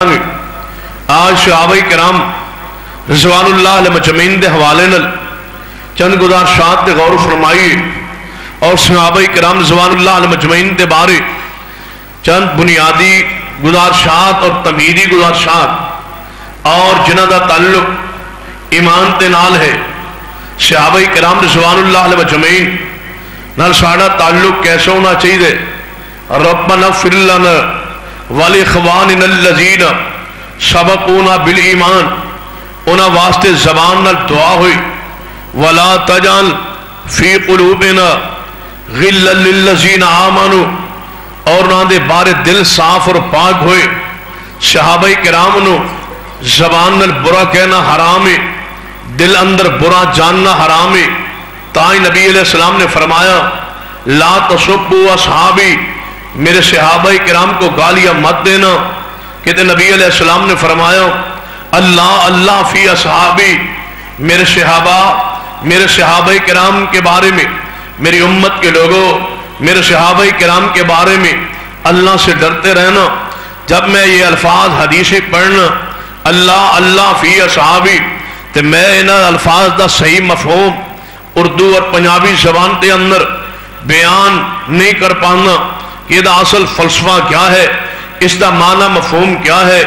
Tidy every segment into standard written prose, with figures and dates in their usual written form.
آج صحابہ کرام رضوان اللہ علیہ مجمعین دے حوالے نل چند گزارشات دے غور فرمائیے اور صحابہ کرام رضوان اللہ علیہ مجمعین دے بارے چند بنیادی گزارشات اور تمہیدی گزارشات اور جنہ دا تعلق ایمان تے نال ہے۔ صحابہ کرام رضوان اللہ علیہ مجمعین نال ساڑا تعلق کیسے ہونا چاہیے؟ ربنا اغفر لنا ولاخواننا الذین سبقونا بالایمان، انہاں واسطے زبان نال دعا ہوئی ولا تجعل فی قلوبنا غلا للذین آمنوا، اور انہاں دے بارے دل صاف اور پاک ہوئے۔ صحابہ کرام نو زبان نال برا کہنا حرام ہے، دل اندر برا جاننا حرام ہے۔ تائی نبی علیہ السلام نے فرمایا لا تسبوا اصحابی، میرے صحابہ کرام کو گالیاں مت دینا۔ کہتے نبی علیہ السلام نے فرمایا اللہ اللہ فی اصحابی، میرے صحابہ کرام کے بارے میں، میری امت کے لوگوں، میرے صحابہ کرام کے بارے میں اللہ سے ڈرتے رہنا۔ جب میں یہ الفاظ حدیثیں پڑھنا اللہ اللہ فی اصحابی، تو میں انہاں الفاظ دا صحیح مفہوم اردو اور پنجابی زبان کے اندر بیان نہیں کر پانا کہ دا اصل فلسفہ کیا ہے، اس دا معنی مفہوم کیا ہے۔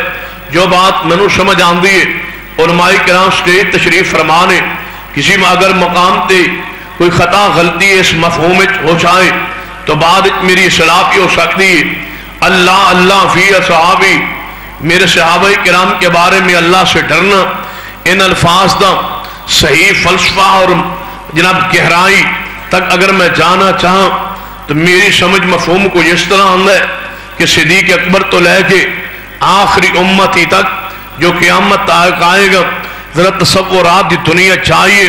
جو بات منو سمجھ آندی ہے، علماء کرام سٹیج تشریف فرمانے کسی میں اگر مقام تے کوئی خطا غلطی اس مفہوم ہو جائے تو بعد میری اصلاح کی ہو سکتی ہے۔ اللہ اللہ فی اصحابی، میرے صحابہ کرام کے بارے میں اللہ سے ڈرنا، ان الفاظ دا صحیح فلسفہ اور جناب گہرائی تک اگر میں جانا چاہاں تو میری سمجھ مفہوم کو اس طرح آندا ہے کہ صدیق اکبر تو لے کے آخری امتی تک جو قیامت تک آئے گا، ذرا تصورات دی دنیا چاہیے۔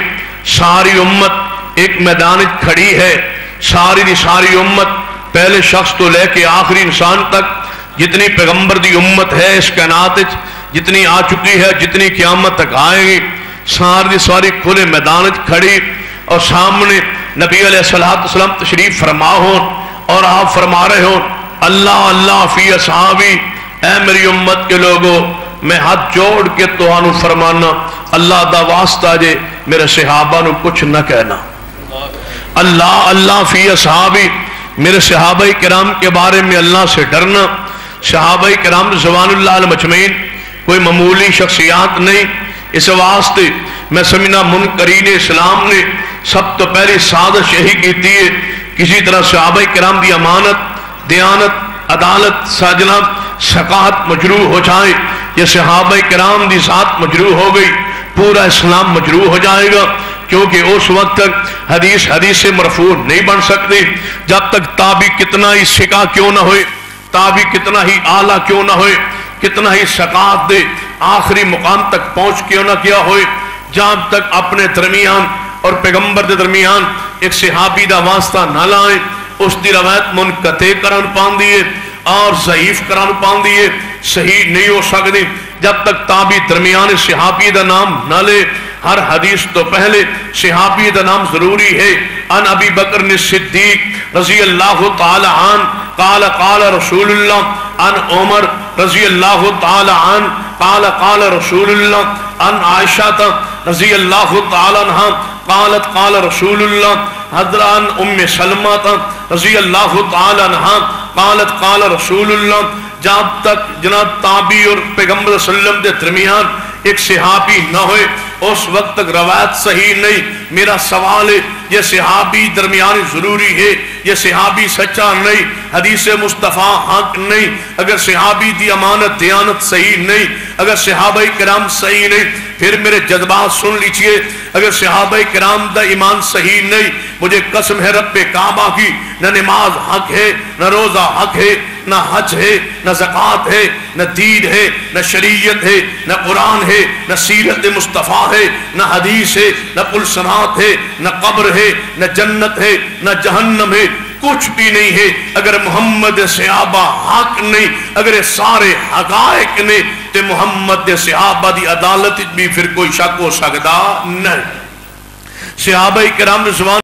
ساری امت ایک میدان کھڑی ہے، ساری دی ساری امت پہلے شخص تو لے کے آخری انسان تک، جتنی پیغمبر دی امت ہے اس کائنات جتنی آ چکی ہے، جتنی قیامت تک آئے گی، ساری دی ساری کھلے میدان کھڑی، اور سامنے نبی علیہ السلام تشریف فرما ہون اور آپ فرما رہے ہون اللہ اللہ فی اصحابی، اے میری امت کے لوگوں میں ہاتھ جوڑ کے توانو فرمانا اللہ دا واسطہ جے میرے صحابہ نو کچھ نہ کہنا۔ اللہ اللہ فی اصحابی، میرے صحابہ کرام کے بارے میں اللہ سے ڈرنا۔ صحابہ کرام رضوان اللہ علیہ مجمعین کوئی معمولی شخصیات نہیں، اس واسطے میں سمجھنا منکرین اسلام نے سب تو پہلی سازش یہی کی ہے کسی طرح صحابہ کرام دی امانت، دیانت، عدالت، ساجنہ، ثقافت مجروح ہو جائے۔ یہ صحابہ کرام دی ذات مجروح ہو گئی، پورا اسلام مجروح ہو جائے گا، کیونکہ اس وقت تک حدیث سے مرفوع نہیں بن سکتے جب تک تابعی کتنا ہی سکا کیوں نہ ہوئے، تابعی کتنا ہی اعلیٰ کیوں نہ ہوئے، کتنا ہی ثقافت دے آخری مقام تک پہنچ کیوں نہ کیا ہوئے، جب تک اپنے درمیان اور پیغمبر دے درمیان ایک صحابی دا واسطہ نہ لائیں، اس دی روایت منقطع کرن پان دیئے اور ضعیف کرن پان دیئے، صحیح نہیں ہو سکتی جب تک تابعی درمیان صحابی دا نام نہ لے۔ ہر حدیث تو پہلے صحابی دا نام ضروری ہے۔ ان ابی بکر صدیق رضی اللہ تعالی عنہ قال قال رسول اللہ، ان عمر رضی اللہ تعالی عنہ قال قال رسول اللہ، ان عائشہ رضی اللہ تعالی عنہ قالت قال رسول اللہ، حضران ام سلمہ رضی اللہ تعالی عنہ قالت قال رسول اللہ۔ جب تک جناب تابعی اور پیغمبر صلی اللہ علیہ وسلم دے درمیان ایک صحابی نہ ہوئے اس وقت تک روایت صحیح نہیں۔ میرا سوال ہے یہ صحابی درمیان ضروری ہے، یہ صحابی سچا نہیں، حدیث مصطفیٰ حق نہیں، اگر صحابی دی امانت دیانت صحیح نہیں، اگر صحابہ کرام صحیح نہیں، پھر میرے جذبات سن لیجئے، اگر صحابہ کرام دا ایمان صحیح نہیں، مجھے قسم ہے رب کعبہ کی، نہ نماز حق ہے، نہ روزہ حق ہے، نہ حج ہے، نہ زکوٰۃ ہے، نہ دین ہے، نہ شریعت ہے، نہ قرآن ہے، نہ سیرت مصطفیٰ ہے، نہ حدیث ہے، نہ پل صراط ہے، نہ قبر ہے، نہ جنت ہے، نہ جہنم ہے، کچھ بھی نہیں ہے اگر محمد صحابہ حق نہیں، اگر یہ سارے حقائق نے تو محمد صحابہ دی عدالت بھی پھر کوئی شک ہو سکتا نہیں۔ صحابہ کرام رضوان